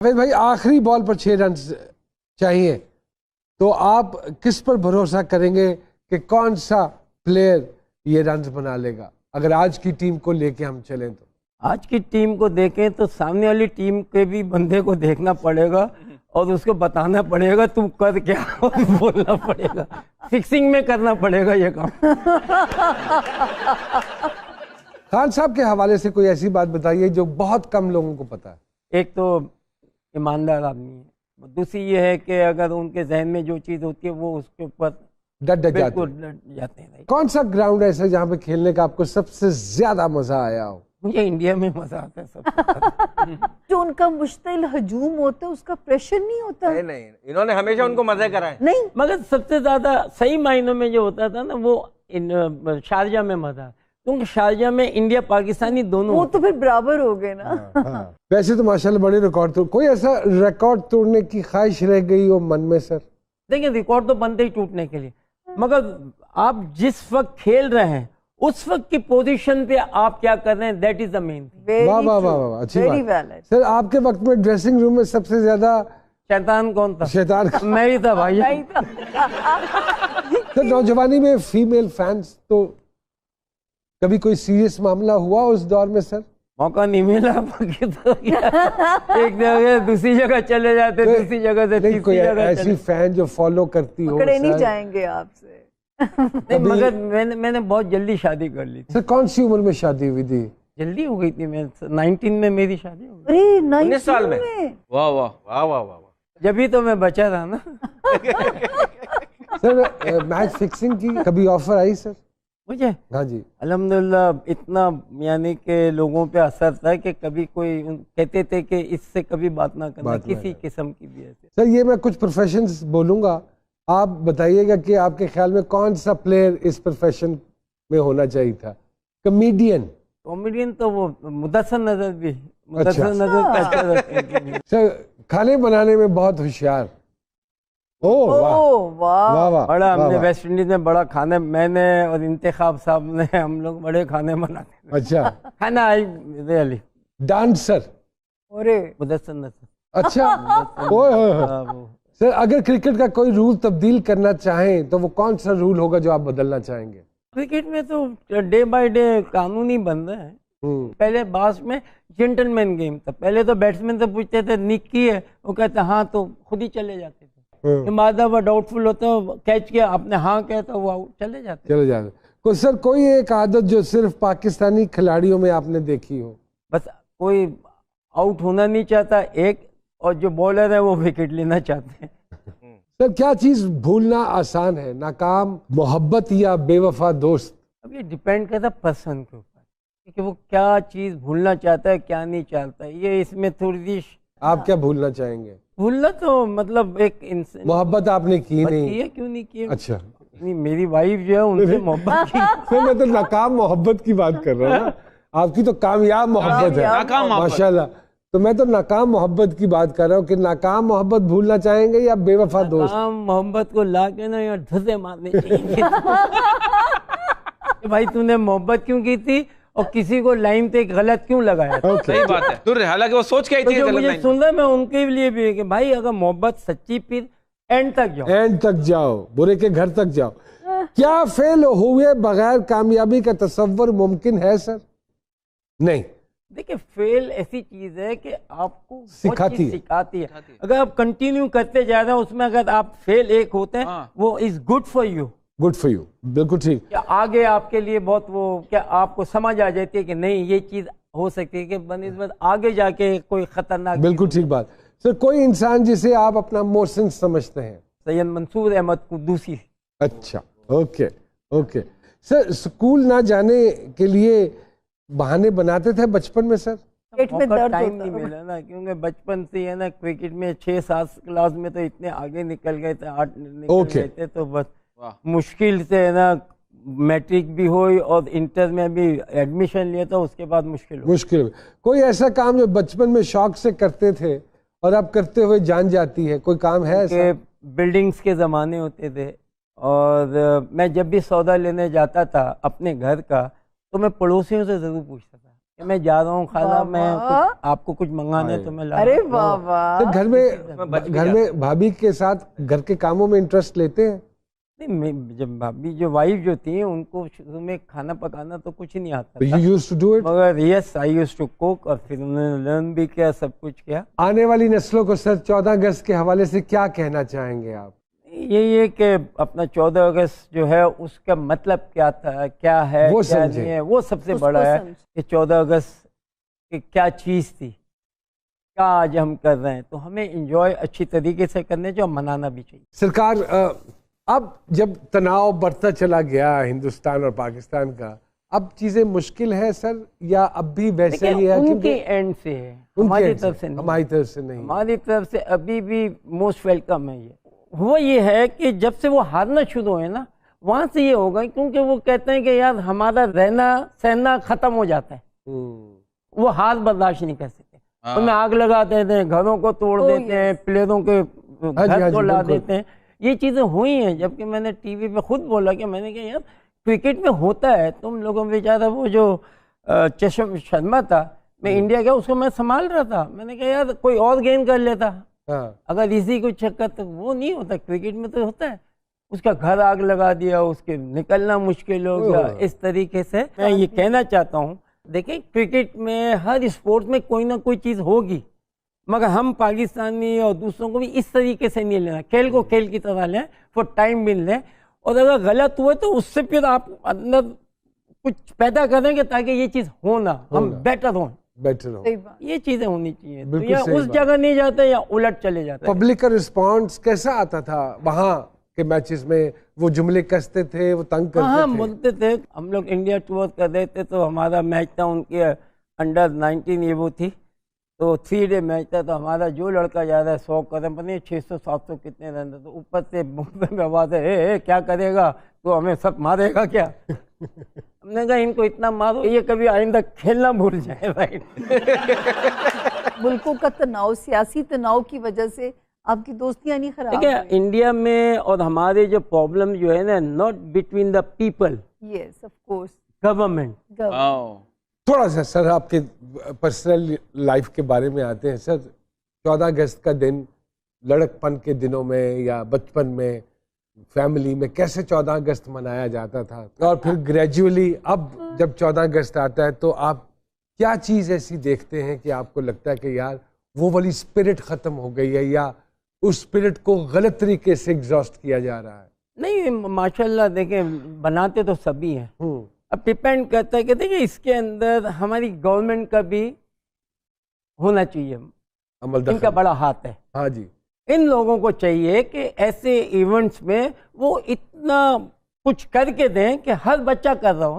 फिर भाई आखिरी बॉल पर 6 रन चाहिए, तो आप किस पर भरोसा करेंगे कि कौन सा प्लेयर ये रन बना लेगा? अगर आज की टीम को लेके हम चलें तो आज की टीम को देखें तो सामने वाली टीम के भी बंदे को देखना पड़ेगा और उसको बताना पड़ेगा तुम कर क्या और बोलना पड़ेगा, फिक्सिंग में करना पड़ेगा ये काम। खान साहब के हवाले से कोई ऐसी बात बताइए जो बहुत कम लोगों को पता है। एक तो ईमानदार आदमी है, दूसरी ये है कि अगर उनके जहन में जो चीज़ होती है वो उसके ऊपर डट जाते हैं। कौन सा ग्राउंड है ऐसा जहाँ पे खेलने का आपको सबसे ज्यादा मजा आया हो? मुझे इंडिया में मजा आता है सबसे। जो उनका मुश्तिल हजूम होता है उसका प्रेशर नहीं होता। नहीं, इन्होंने हमेशा उनको मजे कराए। नहीं, मगर सबसे ज्यादा सही मायनों में जो होता था ना वो शारजा में मजा, क्योंकि शारजा में इंडिया पाकिस्तानी दोनों वो तो फिर बराबर हो गए ना। हाँ। वैसे तो माशाल्लाह बड़े रिकॉर्ड तोड़, कोई ऐसा रिकॉर्ड तोड़ने की ख्वाहिश रह गई हो मन में सर? देखिए रिकॉर्ड तो बनते ही टूटने के लिए, मगर आप जिस वक्त खेल रहे हैं उस वक्त की पोजीशन पे आप क्या कर रहे हैं, that is the main thing. वाह वाह वाह वाह, अच्छी बात। सर आपके वक्त में ड्रेसिंग रूम में सबसे ज्यादा शैतान कौन था? शैतान मैं ही था भाई। सर नौजवानी में फीमेल फैंस तो कभी कोई सीरियस मामला हुआ उस दौर में सर? मौका नहीं मिला, तो एक जगह दूसरी जगह चले जाते, दूसरी जगह से तीसरी जगह। ऐसी फैन जो फॉलो करती हो? पकड़े नहीं जाएंगे आपसे। नहीं, मगर मैंने बहुत जल्दी शादी कर ली थी। सर कौन सी उम्र में शादी हुई थी? जल्दी हो गई थी, मैं 19 में मेरी शादी हो गई। अरे 19 साल में? वाह वाह वाह वाह वाह। जब भी तो मैं बचा था ना। सर मैच फिक्सिंग की कभी ऑफर आई सर? मुझे हाँ जी। अल्हम्दुलिल्लाह इतना यानी कि लोगों पे असर था कि कभी कोई कहते थे कि इससे कभी बात ना करना, किसी किस्म की भी ऐसे। सर ये मैं कुछ प्रोफेशंस बोलूँगा, आप बताइएगा कि आपके ख्याल में कौन सा प्लेयर इस प्रोफेशन में होना चाहिए था? कॉमेडियन तो वो मुदस्सर नजर भी, मुदस्सर नजर। सर खाने बनाने में बहुत होशियार। ओह वाह वाह वाह। बड़ा हमने वेस्ट इंडीज में बड़ा खाने, मैंने और इंतखाब साहब ने, हम लोग बड़े खाने बनाते। अच्छा। खाना आई रियली। डांसर? अरे मुदस्सर नजर। अच्छा। ओह सर अगर क्रिकेट का कोई रूल तब्दील करना चाहें तो वो कौन सा रूल होगा जो आप बदलना चाहेंगे? क्रिकेट में तो डे बाय डे कानून ही बन रहा है। पहले बास में जेंटलमैन गेम था, पहले तो बैट्समैन से पूछते थे निक की है, वो कहते हाँ, तो खुद ही चले जाते थे। मादा वो डाउटफुल होता है, कैच किया आपने हाँ कहता वो चले जाते। तो सर कोई एक आदत जो सिर्फ पाकिस्तानी खिलाड़ियों में आपने देखी हो? बस कोई आउट होना नहीं चाहता एक, और जो बॉलर है वो विकेट लेना चाहते हैं। सर क्या चीज भूलना आसान है, नाकाम मोहब्बत या बेवफा दोस्त? अब ये डिपेंड करता है पर्सन के ऊपर कि वो क्या चीज भूलना चाहता है क्या नहीं चाहता है, ये इसमें थोड़ी सी। आप क्या भूलना चाहेंगे? भूलना तो मतलब एक मोहब्बत आपने की नहीं है? क्यों नहीं की? अच्छा नहीं, मेरी वाइफ जो है उनसे मोहब्बत की। सर मैं तो नाकाम मोहब्बत की बात कर रहा हूँ ना, आपकी तो कामयाब मोहब्बत है माशाल्लाह। तो मैं तो नाकाम मोहब्बत की बात कर रहा हूँ कि नाकाम मोहब्बत भूलना चाहेंगे या बेवफा दोस्त? नाकाम मोहब्बत को ला के ना यार धुसे मारने चाहिए। भाई तूने मोहब्बत क्यों की थी और किसी को लाइन पे गलत क्यों लगाया? सही बात है। तो हालांकि वो सोच के आई थी। तो मुझे सुन रहा, मैं उनके लिए भी है कि भाई अगर मोहब्बत सच्ची फिर एंड तक जाओ, बुरे के घर तक जाओ। क्या फेल हुए बगैर कामयाबी का तस्वर मुमकिन है सर? नहीं। देखिए फेल ऐसी चीज है कि आपको सिखाती है। अगर आप कंटिन्यू करते जा रहे हैं उसमें, अगर आप फेल एक होते हैं वो इज गुड फॉर यू। बिल्कुल ठीक। क्या आगे आपके लिए बहुत वो, क्या आपको समझ आ जाती है कि नहीं ये चीज हो सकती है कि बनिस्बत आगे जाके कोई खतरनाक। बिल्कुल ठीक बात। सर कोई इंसान जिसे आप अपना मोहसिन समझते हैं? सैयद मंसूर अहमद कुद्दूसी। अच्छा ओके। सर स्कूल ना जाने के लिए बहाने बनाते थे बचपन में सर? पेट में दर्द टाइम नहीं मिला ना, क्योंकि बचपन से है ना क्रिकेट में 6-7 क्लास में तो इतने आगे निकल गए थे, 8 निकल गए थे, तो बस मुश्किल से है ना मैट्रिक भी हुई और इंटर में भी एडमिशन लिया था, उसके बाद मुश्किल। कोई ऐसा काम जो बचपन में शौक से करते थे और अब करते हुए जान जाती है, कोई काम है ऐसा? बिल्डिंग्स के ज़माने होते थे और मैं जब भी सौदा लेने जाता था अपने घर का तो मैं पड़ोसियों से ज़रूर पूछता था कि मैं जा रहा हूँ खाला, मैं वाह। आपको कुछ मंगाना है तो मैं ला अरे रहा हूँ। वाह तो वाह। घर में भाभी के साथ घर के कामों में इंटरेस्ट लेते हैं? नहीं, मैं जब भाभी जो वाइफ जो थी उनको शुरू में खाना पकाना तो कुछ नहीं आता यू था, यूज्ड टू डू इट? मगर yes I used to cook, और फिर उन्होंने लर्न भी किया, सब कुछ किया। आने वाली नस्लों को सर 14 अगस्त के हवाले से क्या कहना चाहेंगे आप? यही है कि अपना 14 अगस्त जो है उसका मतलब क्या था, क्या है, वो क्या समझे। नहीं है, वो सबसे उसको बड़ा है समझे। कि 14 अगस्त की क्या चीज़ थी, क्या आज हम कर रहे हैं। तो हमें एंजॉय अच्छी तरीके से करने जो मनाना भी चाहिए। सरकार, अब जब तनाव बढ़ता चला गया हिंदुस्तान और पाकिस्तान का, अब चीजें मुश्किल है सर, या अब भी वैसे ही है? उनके एंड से है, हमारी तरफ से नहीं। हमारी तरफ से नहीं। हमारी तरफ से अभी भी मोस्ट वेलकम है। ये हुआ ये है कि जब से वो हारना शुरू हुए ना, वहां से ये होगा, क्योंकि वो कहते हैं कि यार हमारा रहना सहना खत्म हो जाता है, वो हार बर्दाश्त नहीं कर सकते, उनमें आग लगा देते हैं, घरों को तोड़ देते हैं, प्लेयरों के घर को ला देते हैं। ये चीजें हुई हैं, जबकि मैंने टीवी पे खुद बोला कि मैंने कहा यार क्रिकेट में होता है, तुम लोगों में बेचारा वो जो चशम शर्मा था, मैं इंडिया गया उसको मैं संभाल रहा था, मैंने कहा यार कोई और गेम कर लेता, अगर इसी को चक्कर, तो वो नहीं होता, क्रिकेट में तो होता है। उसका घर आग लगा दिया, उसके निकलना मुश्किल हो गया। इस तरीके से मैं ये कहना चाहता हूँ, देखिए क्रिकेट में हर स्पोर्ट में कोई ना कोई चीज़ होगी, मगर हम पाकिस्तानी और दूसरों को भी इस तरीके से नहीं लेना, खेल को खेल की तरह लें, फॉर टाइम मिल लें, और अगर गलत हुए तो उससे फिर आप अंदर कुछ पैदा करेंगे ताकि ये चीज़ हो ना, हम बेटर हों, सही बात। ये चीज़ें होनी चाहिए। तो बिल्कुल या सही उस बात। जगह नहीं जाते या उलट चले जाते। पब्लिक का रिस्पांस कैसा आता था वहाँ के मैचेस में? वो जुमले कसते थे, वो तंग करते हाँ, थे? बोलते थे। हम लोग इंडिया टूर कर रहे थे, तो हमारा मैच था उनके अंडर 19 ये वो थी, तो 3 डे मैच था, तो हमारा जो लड़का जा रहा है 100 कदम पर नहीं, 600-700 कितने रन, तो ऊपर से मुंह में आवाज है, ए, क्या करेगा तो, हमें सब मारेगा क्या? हमने कहा इनको इतना मारो ये कभी आइंदा खेलना भूल जाए। राइट। मुल्कों का तनाव, सियासी तनाव की वजह से आपकी दोस्तियां नहीं खराब देखिए इंडिया में और हमारे जो प्रॉब्लम जो है ना, not between the people, yes of course, government. थोड़ा सा सर आपके पर्सनल लाइफ के बारे में आते हैं सर। 14 अगस्त का दिन लड़कपन के दिनों में या बचपन में फैमिली में कैसे 14 अगस्त मनाया जाता था, और फिर ग्रेजुअली अब जब 14 अगस्त आता है तो आप क्या चीज़ ऐसी देखते हैं कि आपको लगता है कि यार वो वाली स्पिरिट ख़त्म हो गई है, या उस स्पिरिट को गलत तरीके से एग्जॉस्ट किया जा रहा है? नहीं, माशाल्लाह देखें बनाते तो सभी हैं, अब डिपेंड करता है कि देखिए इसके अंदर हमारी गवर्नमेंट का भी होना चाहिए, अमल इनका बड़ा हाथ है। हाँ जी, इन लोगों को चाहिए कि ऐसे इवेंट्स में वो इतना कुछ करके दें कि हर बच्चा कर रहा हो।